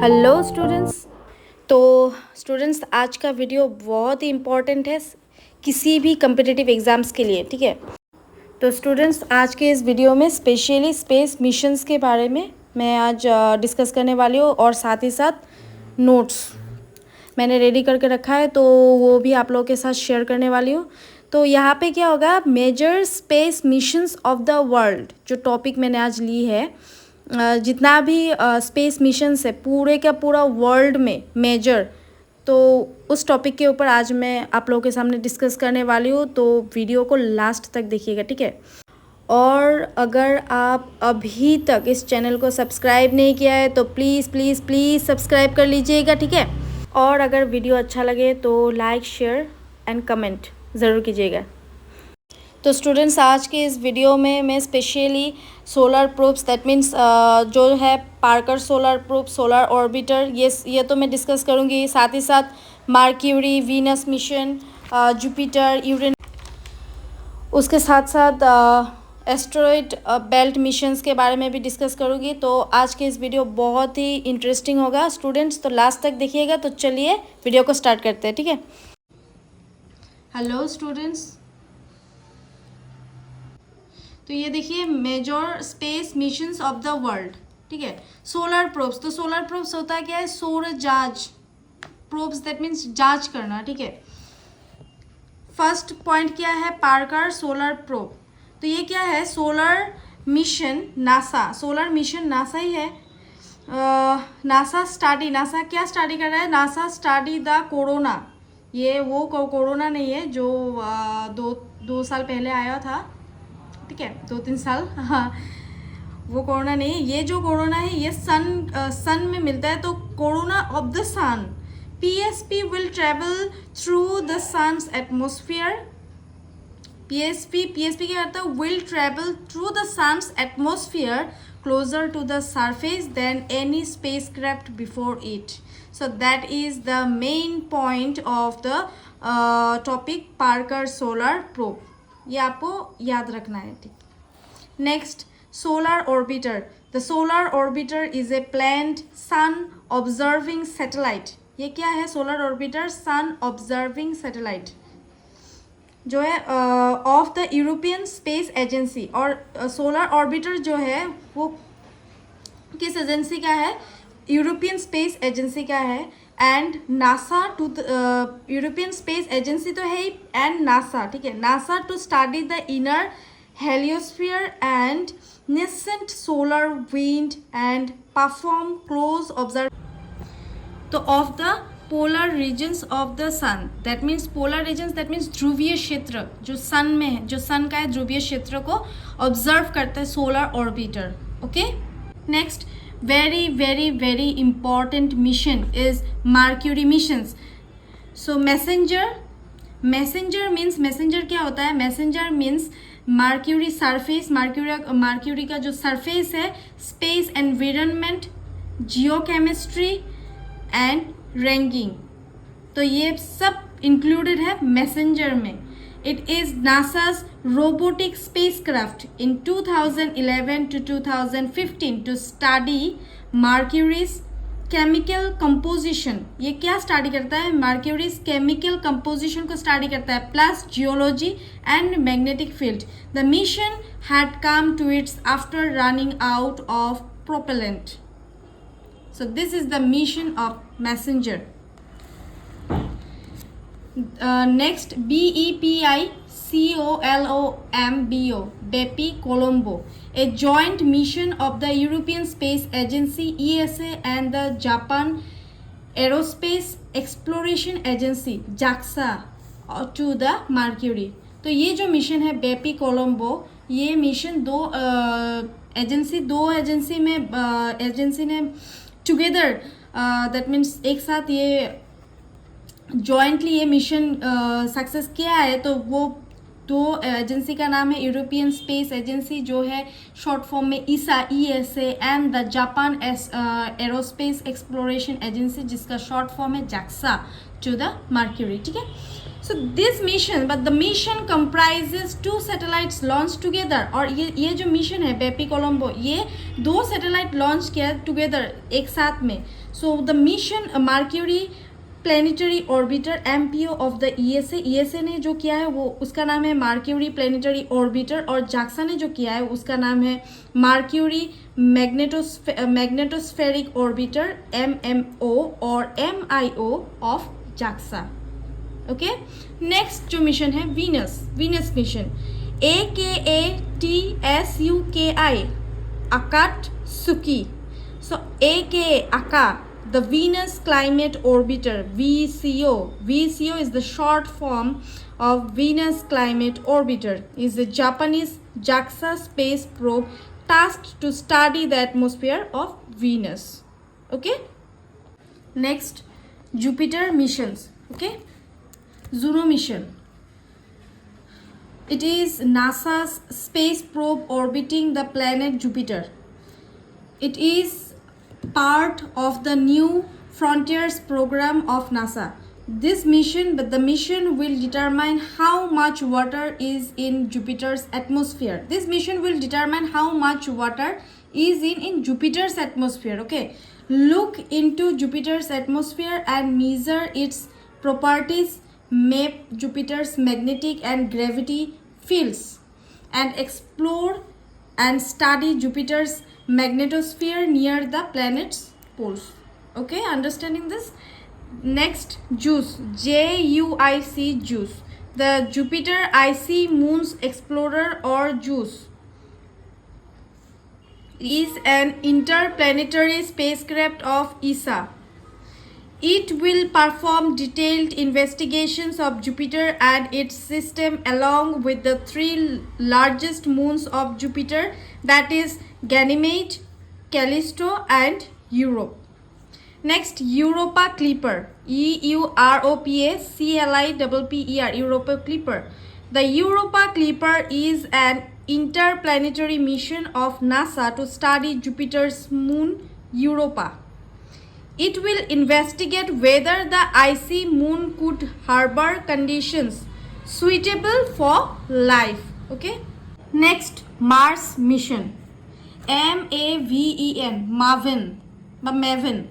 Hello students. तो students आज का वीडियो बहुत ही इम्पॉर्टेंट है किसी भी कम्पिटिटिव एग्ज़ाम्स के लिए, ठीक है। तो स्टूडेंट्स आज के इस वीडियो में स्पेशली स्पेस मिशंस के बारे में मैं आज डिस्कस करने वाली हूँ और साथ ही साथ नोट्स मैंने रेडी करके रखा है तो वो भी आप लोगों के साथ शेयर करने वाली हूँ। तो यहाँ पे क्या होगा, major space missions of the world जो टॉपिक मैंने आज ली है, जितना भी स्पेस मिशंस है पूरे का पूरा वर्ल्ड में मेजर, तो उस टॉपिक के ऊपर आज मैं आप लोगों के सामने डिस्कस करने वाली हूँ। तो वीडियो को लास्ट तक देखिएगा, ठीक है। और अगर आप अभी तक इस चैनल को सब्सक्राइब नहीं किया है तो प्लीज़ प्लीज़ प्लीज़ सब्सक्राइब कर लीजिएगा, ठीक है। और अगर वीडियो अच्छा लगे तो लाइक शेयर एंड कमेंट ज़रूर कीजिएगा। तो स्टूडेंट्स आज के इस वीडियो में मैं specially solar probes, that means जो है Parker solar probe, solar orbiter, ये तो मैं डिस्कस करूँगी। साथ ही साथ mercury, Venus mission, Jupiter, Uranus, उसके साथ साथ एस्टेरॉयड बेल्ट मिशंस के बारे में भी डिस्कस करूँगी। तो आज के इस वीडियो बहुत ही इंटरेस्टिंग होगा स्टूडेंट्स, तो लास्ट तक देखिएगा। तो चलिए वीडियो को स्टार्ट करते हैं, ठीक है। हेलो स्टूडेंट्स, तो ये देखिए major space missions of the world, ठीक है। सोलर प्रोब्स, तो सोलर प्रोब्स होता है क्या है, सौर जांच, प्रोब्स दैट मीन्स जांच करना, ठीक है। फर्स्ट पॉइंट क्या है, पार्कर सोलर प्रोब। तो ये क्या है, solar mission NASA, solar mission NASA ही है। नासा क्या स्टडी कर रहा है, नासा स्टडी द कोरोना। ये वो कोरोना नहीं है जो दो साल पहले आया था, ठीक है, 2-3 साल, हाँ वो कोरोना नहीं है। ये जो कोरोना है ये सन में मिलता है, तो corona of the sun. PSP will travel through the sun's atmosphere. PSP क्या करता है, will travel through the sun's atmosphere closer to the surface than any spacecraft before it. So that is the main point of the topic Parker solar probe. ये आपको याद रखना है, ठीक। Next, solar orbiter. The solar orbiter is a planned sun observing satellite. ये क्या है, solar orbiter sun observing satellite जो है of the European space Agency. और सोलर ऑर्बिटर जो है वो किस एजेंसी का है, यूरोपियन स्पेस एजेंसी का है। And NASA to European space agency तो है ही, एंड नासा, ठीक है, NASA to study the inner heliosphere and nascent solar wind and perform close observations of the polar regions of the sun. That means polar regions, that means ध्रुवीय क्षेत्र जो सन में है, जो सन का है ध्रुवीय क्षेत्र को ऑब्जर्व करता है solar orbiter, okay. Next, very very very important mission is Mercury missions. So messenger means क्या होता है, messenger means Mercury surface, Mercury का जो surface है, space environment, geochemistry and ranking, तो ये सब included है messenger में। It is NASA's robotic spacecraft in 2011 to 2015 to study Mercury's chemical composition. ये क्या स्टडी करता है, Mercury's chemical composition को स्टडी करता है, plus geology and magnetic field. The mission had come to its after running out of propellant. So this is the mission of messenger. Next, BEPI Colombo, a joint mission of the European Space Agency ESA and the Japan Aerospace Exploration Agency JAXA to the Mercury. तो ये जो mission है बेपी कोलम्बो, ये mission दो agency ने together, that means एक साथ ये जॉइंटली ये मिशन सक्सेस किया है। तो वो दो एजेंसी का नाम है यूरोपियन स्पेस एजेंसी जो है शॉर्ट फॉर्म में ESA and the Japan aerospace exploration agency जिसका शॉर्ट फॉर्म है JAXA टू द मर्क्यूरी, ठीक है। So this mission, but the mission comprises 2 satellites launched together. और ये जो mission है बेपी कोलंबो, ये 2 satellite launch किया together एक साथ में. So the mission Mercury Planetary Orbiter MPO of the ESA ने जो किया है वो उसका नाम है Mercury Planetary Orbiter, और JAXA ने जो किया है उसका नाम है Mercury Magnetospheric Orbiter MMO और MIO of JAXA. Okay, next जो मिशन है Venus mission AKATSUKI Akatsuki. So AKA the Venus Climate Orbiter VCO is the short form of Venus Climate Orbiter, is a Japanese JAXA space probe tasked to study the atmosphere of Venus. Okay, next Jupiter missions. Okay, Juno mission. It is NASA's space probe orbiting the planet Jupiter. It is part of the New Frontiers program of NASA. The mission will determine how much water is in Jupiter's atmosphere. This mission will determine how much water is in Jupiter's atmosphere. Okay, look into Jupiter's atmosphere and measure its properties, map Jupiter's magnetic and gravity fields, and explore and study Jupiter's magnetosphere near the planet's poles. Okay, understanding this? Next, JUICE, JUICE, the Jupiter Icy Moons Explorer, or JUICE, is an interplanetary spacecraft of ESA. It will perform detailed investigations of Jupiter and its system along with the 3 largest moons of Jupiter, that is Ganymede, Callisto and Europa. Next, Europa Kuiper, EUROPA Europa Kuiper. The Europa Kuiper is an interplanetary mission of NASA to study Jupiter's moon Europa. It will investigate whether the icy moon could harbor conditions suitable for life. Okay. Next, Mars mission. MAVEN.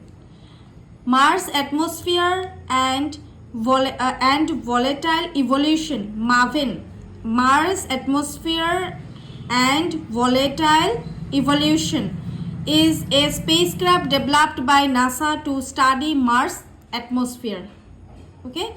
Mars atmosphere and volatile evolution. MAVEN. Mars atmosphere and volatile evolution is a spacecraft developed by NASA to study Mars atmosphere. Okay.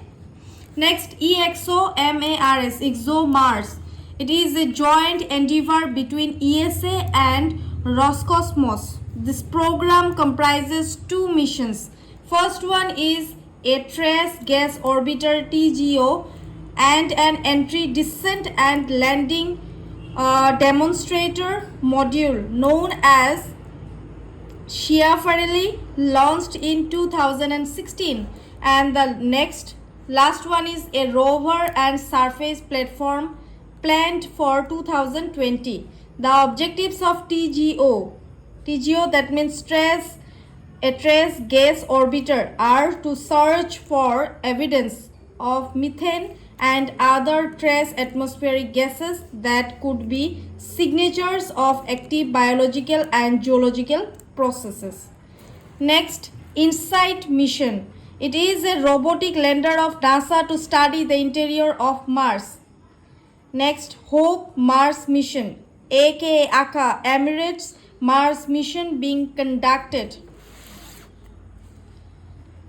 Next, EXOMARS, ExoMars. It is a joint endeavor between ESA and Roscosmos. This program comprises 2 missions. First one is a trace gas orbiter TGO and an entry, descent and landing demonstrator module known as Schiaparelli, launched in 2016, and the last one is a rover and surface platform planned for 2020. The objectives of TGO, that means trace gas orbiter, are to search for evidence of methane and other trace atmospheric gases that could be signatures of active biological and geological processes. Next, InSight mission. It is a robotic lander of NASA to study the interior of Mars. Next, Hope Mars mission, aka Emirates Mars mission, being conducted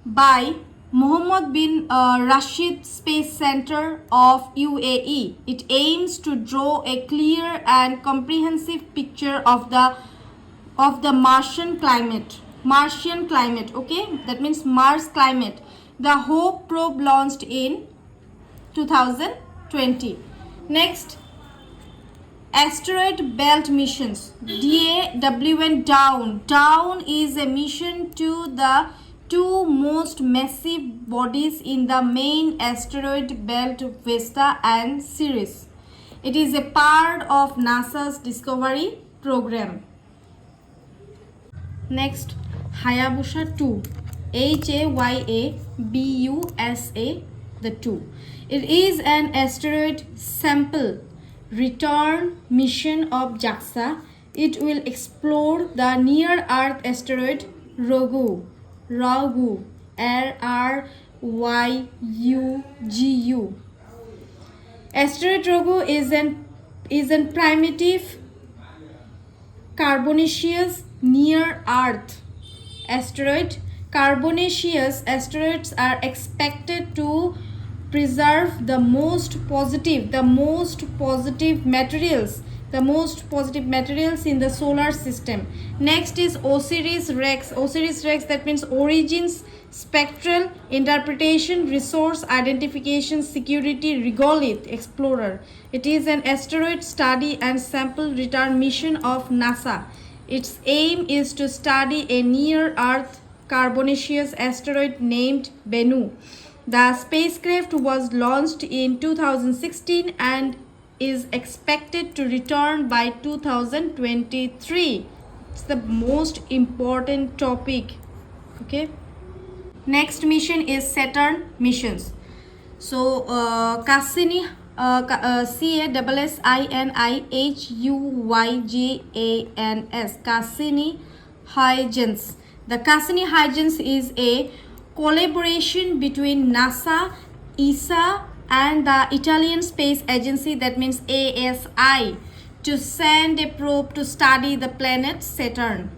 by Mohammed bin Rashid Space Center of UAE. It aims to draw a clear and comprehensive picture of the Martian climate. Okay, that means Mars climate. The Hope probe launched in 2020. Next, Asteroid Belt missions, DAWN Dawn is a mission to the 2 most massive bodies in the main asteroid belt, Vesta and Ceres. It is a part of NASA's Discovery program. Next, Hayabusa 2, HAYABUSA, the 2. It is an asteroid sample return mission of JAXA. It will explore the near-Earth asteroid Ryugu, Ryugu. Asteroid Ryugu is an primitive carbonaceous near-Earth asteroid. Carbonaceous asteroids are expected to preserve the most positive materials in the solar system. Next is Osiris Rex. That means origins, spectral interpretation, resource identification, security, regolith, explorer. It is an asteroid study and sample return mission of NASA. Its aim is to study a near-Earth carbonaceous asteroid named Bennu. The spacecraft was launched in 2016 and is expected to return by 2023. It's the most important topic. Okay. Next mission is Saturn Missions. So Cassini, CASSINIHUYJANS, Cassini Huygens. The Cassini Huygens is a collaboration between NASA, ESA, and the Italian Space Agency, that means ASI, to send a probe to study the planet Saturn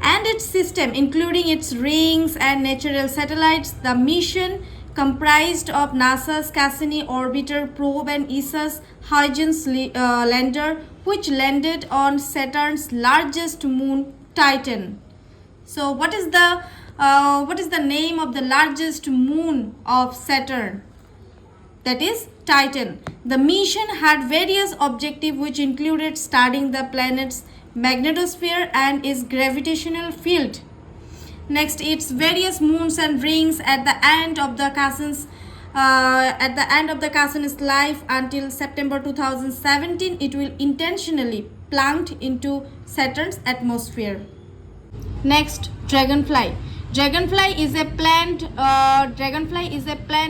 and its system, including its rings and natural satellites. The mission comprised of NASA's Cassini orbiter probe and ESA's Huygens lander, which landed on Saturn's largest moon, Titan. So what is the name of the largest moon of Saturn? That is Titan. The mission had various objectives which included studying the planet's magnetosphere and its gravitational field. Next, its various moons and rings at the end of the Cassini's life until September 2017, it will intentionally plunged into Saturn's atmosphere. Next, Dragonfly. Dragonfly is a planned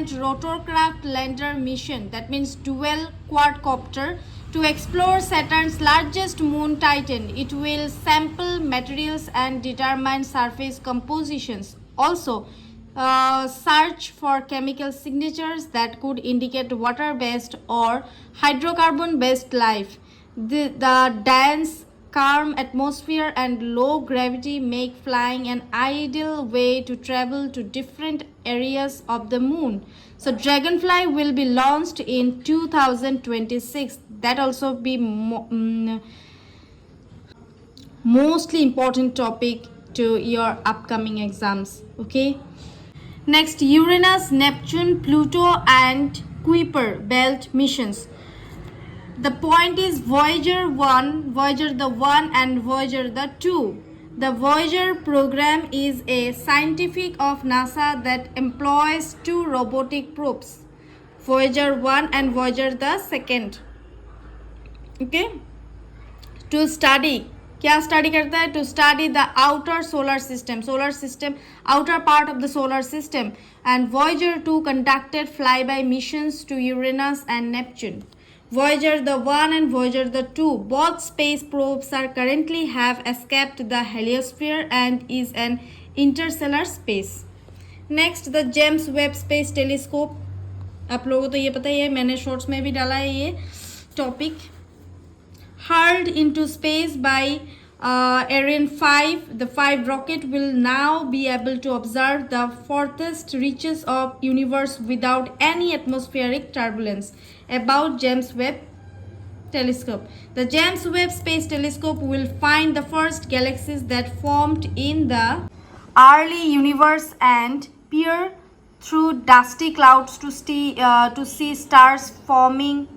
rotorcraft lander mission, that means dual quadcopter, to explore Saturn's largest moon, Titan. It will sample materials and determine surface compositions. Also, search for chemical signatures that could indicate water-based or hydrocarbon-based life. The dense, calm atmosphere and low gravity make flying an ideal way to travel to different areas of the moon. So Dragonfly will be launched in 2026. That also be mostly important topic to your upcoming exams. Okay. Next, Uranus, Neptune, Pluto and Kuiper belt missions. The point is Voyager 1, Voyager the 1 and Voyager the 2. The Voyager program is a scientific of NASA that employs two robotic probes, Voyager 1 and Voyager the 2nd. Okay, to study, क्या study करता है? To study the outer solar system, outer part of the solar system. And Voyager 2 conducted flyby missions to Uranus and Neptune. Voyager the 1 and Voyager the 2, both space probes are currently have escaped the heliosphere and is an interstellar space. Next, the James Webb Space Telescope. आप लोगों को तो ये पता ही है, मैंने shorts में भी डाला है ये topic. Hurled into space by Ariane 5, the 5 rocket will now be able to observe the farthest reaches of universe without any atmospheric turbulence. About James Webb Telescope. The James Webb Space Telescope will find the first galaxies that formed in the early universe and peer through dusty clouds to see stars forming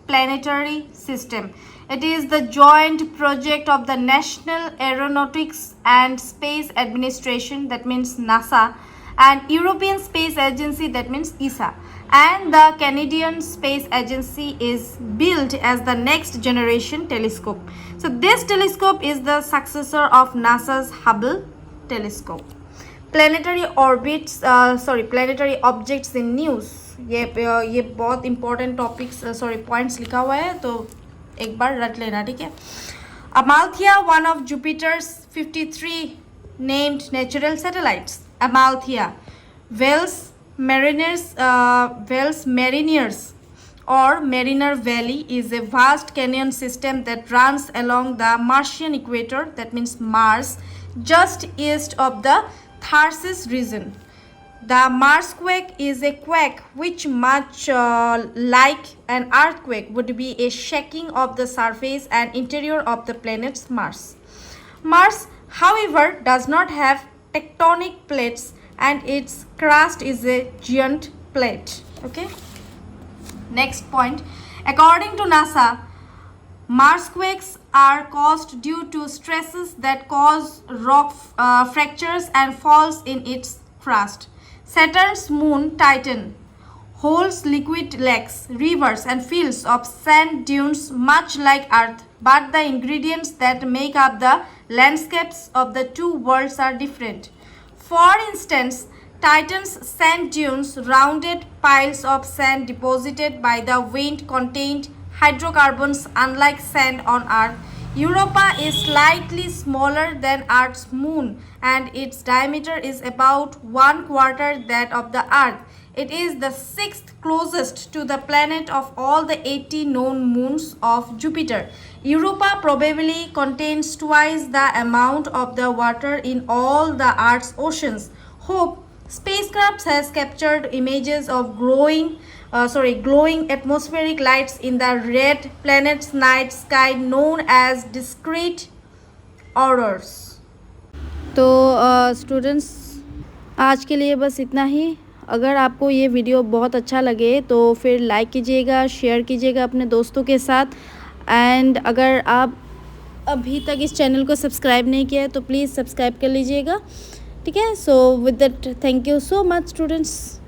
planetary system. It is the joint project of the National Aeronautics and Space Administration, that means NASA, and European Space Agency, that means ESA, and the Canadian Space Agency is built as the next generation telescope. So this telescope is the successor of NASA's Hubble telescope. Planetary objects in news. ये बहुत important topics points लिखा हुआ है, तो एक बार रट लेना, ठीक है। Amalthea, one of Jupiter's 53 named natural satellites. Amalthea, Wells Mariners or Mariner Valley is a vast canyon system that runs along the Martian equator, that means Mars, just east of the Tharsis region. The Marsquake is a quake which, much like an earthquake, would be a shaking of the surface and interior of the planet Mars. Mars, however, does not have tectonic plates and its crust is a giant plate. Okay. Next point. According to NASA, Marsquakes are caused due to stresses that cause rock fractures and falls in its crust. Saturn's moon Titan holds liquid lakes, rivers and fields of sand dunes much like Earth, but the ingredients that make up the landscapes of the two worlds are different. For instance, Titan's sand dunes, rounded piles of sand deposited by the wind, contained hydrocarbons unlike sand on Earth. Europa is slightly smaller than Earth's moon and its diameter is about 1/4 that of the Earth. It is the sixth closest to the planet of all the 80 known moons of Jupiter. Europa probably contains twice the amount of the water in all the Earth's oceans. Hope spacecraft has captured images of glowing atmospheric lights in the red planet's night sky known as discrete auroras. तो students, आज के लिए बस इतना ही। अगर आपको ये video बहुत अच्छा लगे तो फिर लाइक कीजिएगा, शेयर कीजिएगा अपने दोस्तों के साथ। एंड अगर आप अभी तक इस चैनल को सब्सक्राइब नहीं किया है तो प्लीज़ सब्सक्राइब कर लीजिएगा, ठीक है। So with that, thank you so much students.